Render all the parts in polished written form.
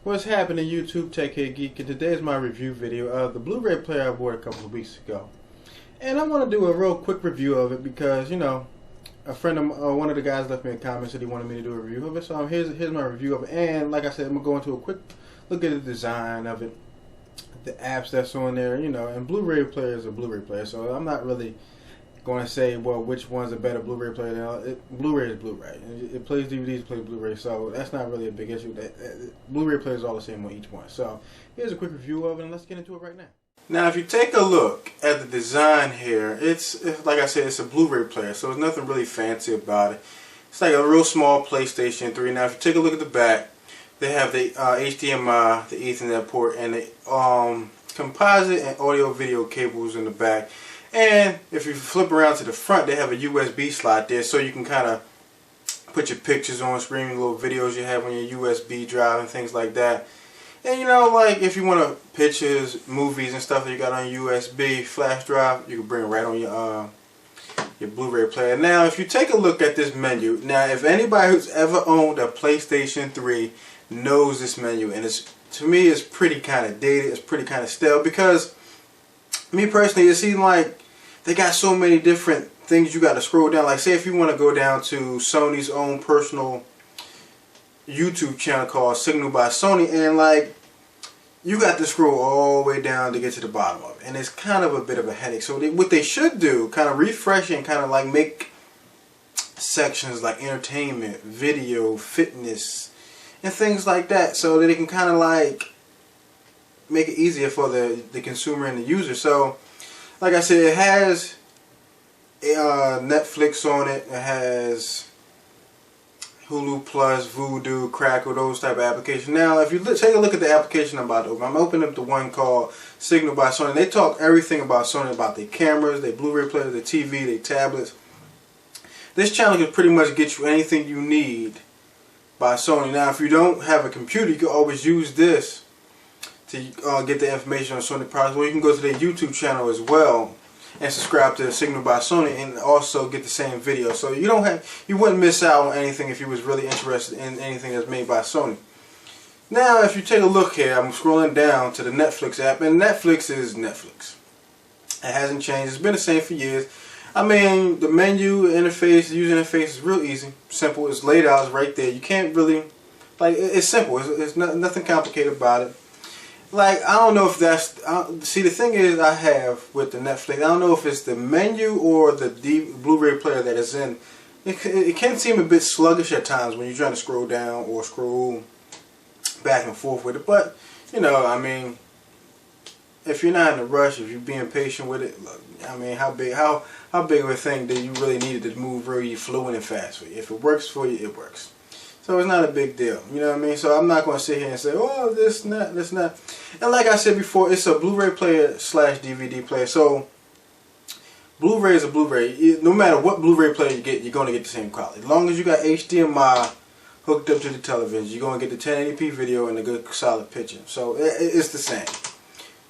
What's happening, YouTube Tech Head Geek? And today is my review video of the Blu-ray player I bought a couple of weeks ago. And I want to do a real quick review of it because, you know, a friend of one of the guys left me a comment, said he wanted me to do a review of it. So here's my review of it. And like I said, I'm going to go into a quick look at the design of it, the apps that's on there, you know. And Blu-ray player is a Blu-ray player, so I'm not really going to say, well, which one's a better Blu-ray player. Blu-ray is Blu-ray. It plays DVDs, plays Blu-ray, so that's not really a big issue. Blu-ray players are all the same on each one. So here's a quick review of it, and let's get into it right now. Now, if you take a look at the design here, it's like I said, it's a Blu-ray player, so there's nothing really fancy about it. It's like a real small PlayStation 3. Now, if you take a look at the back, they have the HDMI, the Ethernet port, and the composite and audio-video cables in the back. And if you flip around to the front, they have a USB slot there, so you can kind of put your pictures on screen, little videos you have on your USB drive and things like that. And you know, like if you want to pictures, movies and stuff that you got on your USB flash drive, you can bring it right on your Blu-ray player. Now, if you take a look at this menu, now if anybody who's ever owned a PlayStation 3 knows this menu, and to me it's pretty kind of dated, it's pretty kind of stale, because me personally, it seems like they got so many different things you got to scroll down. Like, say if you want to go down to Sony's own personal YouTube channel called Signal by Sony, and like you got to scroll all the way down to get to the bottom of it, and it's kind of a bit of a headache. So what they should do, kind of refresh and kind of like make sections like entertainment, video, fitness, and things like that, so that they can kind of like make it easier for the consumer and the user. So like I said, it has Netflix on it, it has Hulu Plus, Vudu, Crackle, those type of applications. Now if you take a look at the application I'm about to open, I'm opening up the one called Signal by Sony. They talk everything about Sony, about their cameras, their Blu-ray players, their TV, their tablets. This channel can pretty much get you anything you need by Sony. Now if you don't have a computer, you can always use this to get the information on Sony products, or you can go to their YouTube channel as well and subscribe to Signal by Sony and also get the same video. So you wouldn't miss out on anything if you was really interested in anything that's made by Sony. Now if you take a look here, I'm scrolling down to the Netflix app, and Netflix is Netflix. It hasn't changed, it's been the same for years. I mean, the menu interface, the user interface is real easy, simple, it's laid out, it's right there. You can't really, like, it's simple, it's nothing complicated about it. Like, I don't know if that's, see, the thing is I have with the Netflix, I don't know if it's the menu or the Blu-ray player that is in. It can seem a bit sluggish at times when you're trying to scroll down or scroll back and forth with it. But, you know, I mean, if you're not in a rush, if you're being patient with it, look, I mean, how big of a thing do you really need it to move really fluent and fast for you? If it works for you, it works. So it's not a big deal, you know what I mean? So I'm not going to sit here and say, oh, this, not, this, not. And like I said before, it's a Blu-ray player slash DVD player. So Blu-ray is a Blu-ray. No matter what Blu-ray player you get, you're going to get the same quality. As long as you got HDMI hooked up to the television, you're going to get the 1080p video and a good solid picture. So it's the same.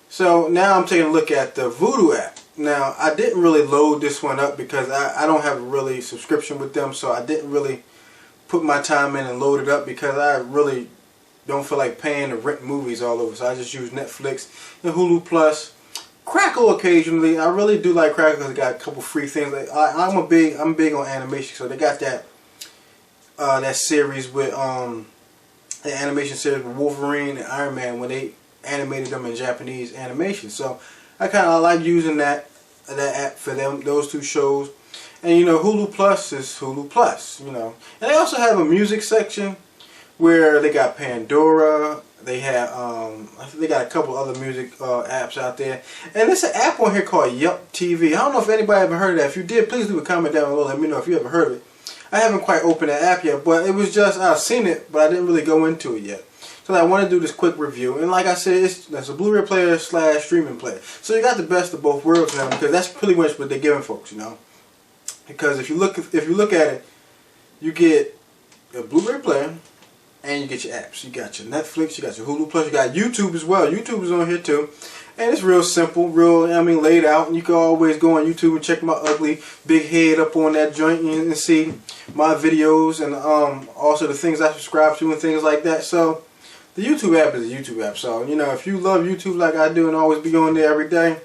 So now I'm taking a look at the Vudu app. Now, I didn't really load this one up because I don't have a really subscription with them, so I didn't really put my time in and load it up because I really don't feel like paying to rent movies all over. So I just use Netflix and Hulu Plus, Crackle occasionally. I really do like Crackle because it got a couple free things. Like I'm big on animation, so they got that series with the animation series with Wolverine and Iron Man when they animated them in Japanese animation. So I kind of like using that app for those two shows. And you know, Hulu Plus is Hulu Plus, you know. And they also have a music section where they got Pandora, they have I think they got a couple other music apps out there. And there's an app on here called Yup TV. I don't know if anybody ever heard of that. If you did, please leave a comment down below, let me know if you ever heard of it. I haven't quite opened that app yet, but it was just, I've seen it, but I didn't really go into it yet. So I want to do this quick review, and like I said, that's a Blu-ray player slash streaming player. So you got the best of both worlds now, because that's pretty much what they're giving folks, you know. Because if you look at it, you get a Blu-ray player and you get your apps. You got your Netflix, you got your Hulu Plus, you got YouTube as well. YouTube is on here too, and it's real simple, laid out. And you can always go on YouTube and check my ugly big head up on that joint and see my videos and also the things I subscribe to and things like that. So the YouTube app is a YouTube app. So, you know, if you love YouTube like I do and always be on there every day,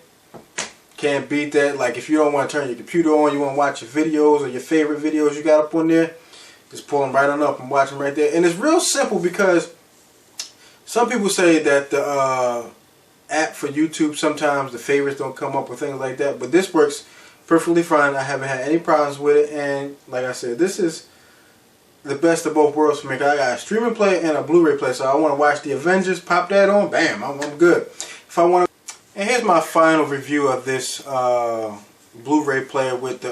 can't beat that. Like, if you don't want to turn your computer on, you want to watch your videos or your favorite videos you got up on there, just pull them right on up and watch them right there. And it's real simple because some people say that the app for YouTube, sometimes the favorites don't come up with things like that. But this works perfectly fine. I haven't had any problems with it. And like I said, this is the best of both worlds for me. I got a streaming player and a Blu-ray player. So I want to watch the Avengers, pop that on, bam, I'm good. If I want to, and here's my final review of this Blu-ray player with the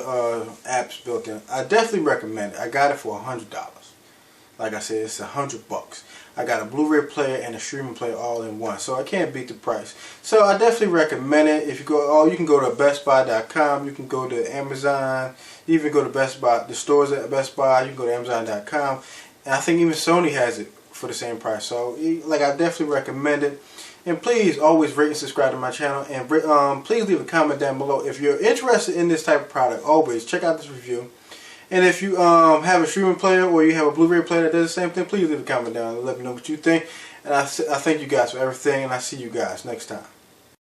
apps built in. I definitely recommend it. I got it for $100. Like I said, it's $100. I got a Blu-ray player and a streaming player all in one, so I can't beat the price. So I definitely recommend it. If you go, you can go to BestBuy.com. You can go to Amazon. You even go to Best Buy, the stores at Best Buy. You can go to Amazon.com, and I think even Sony has it for the same price. So, like, I definitely recommend it. And please always rate and subscribe to my channel, and please leave a comment down below if you're interested in this type of product. Always check out this review. And if you have a streaming player or you have a Blu-ray player that does the same thing, please leave a comment down and let me know what you think. And I thank you guys for everything, and I see you guys next time.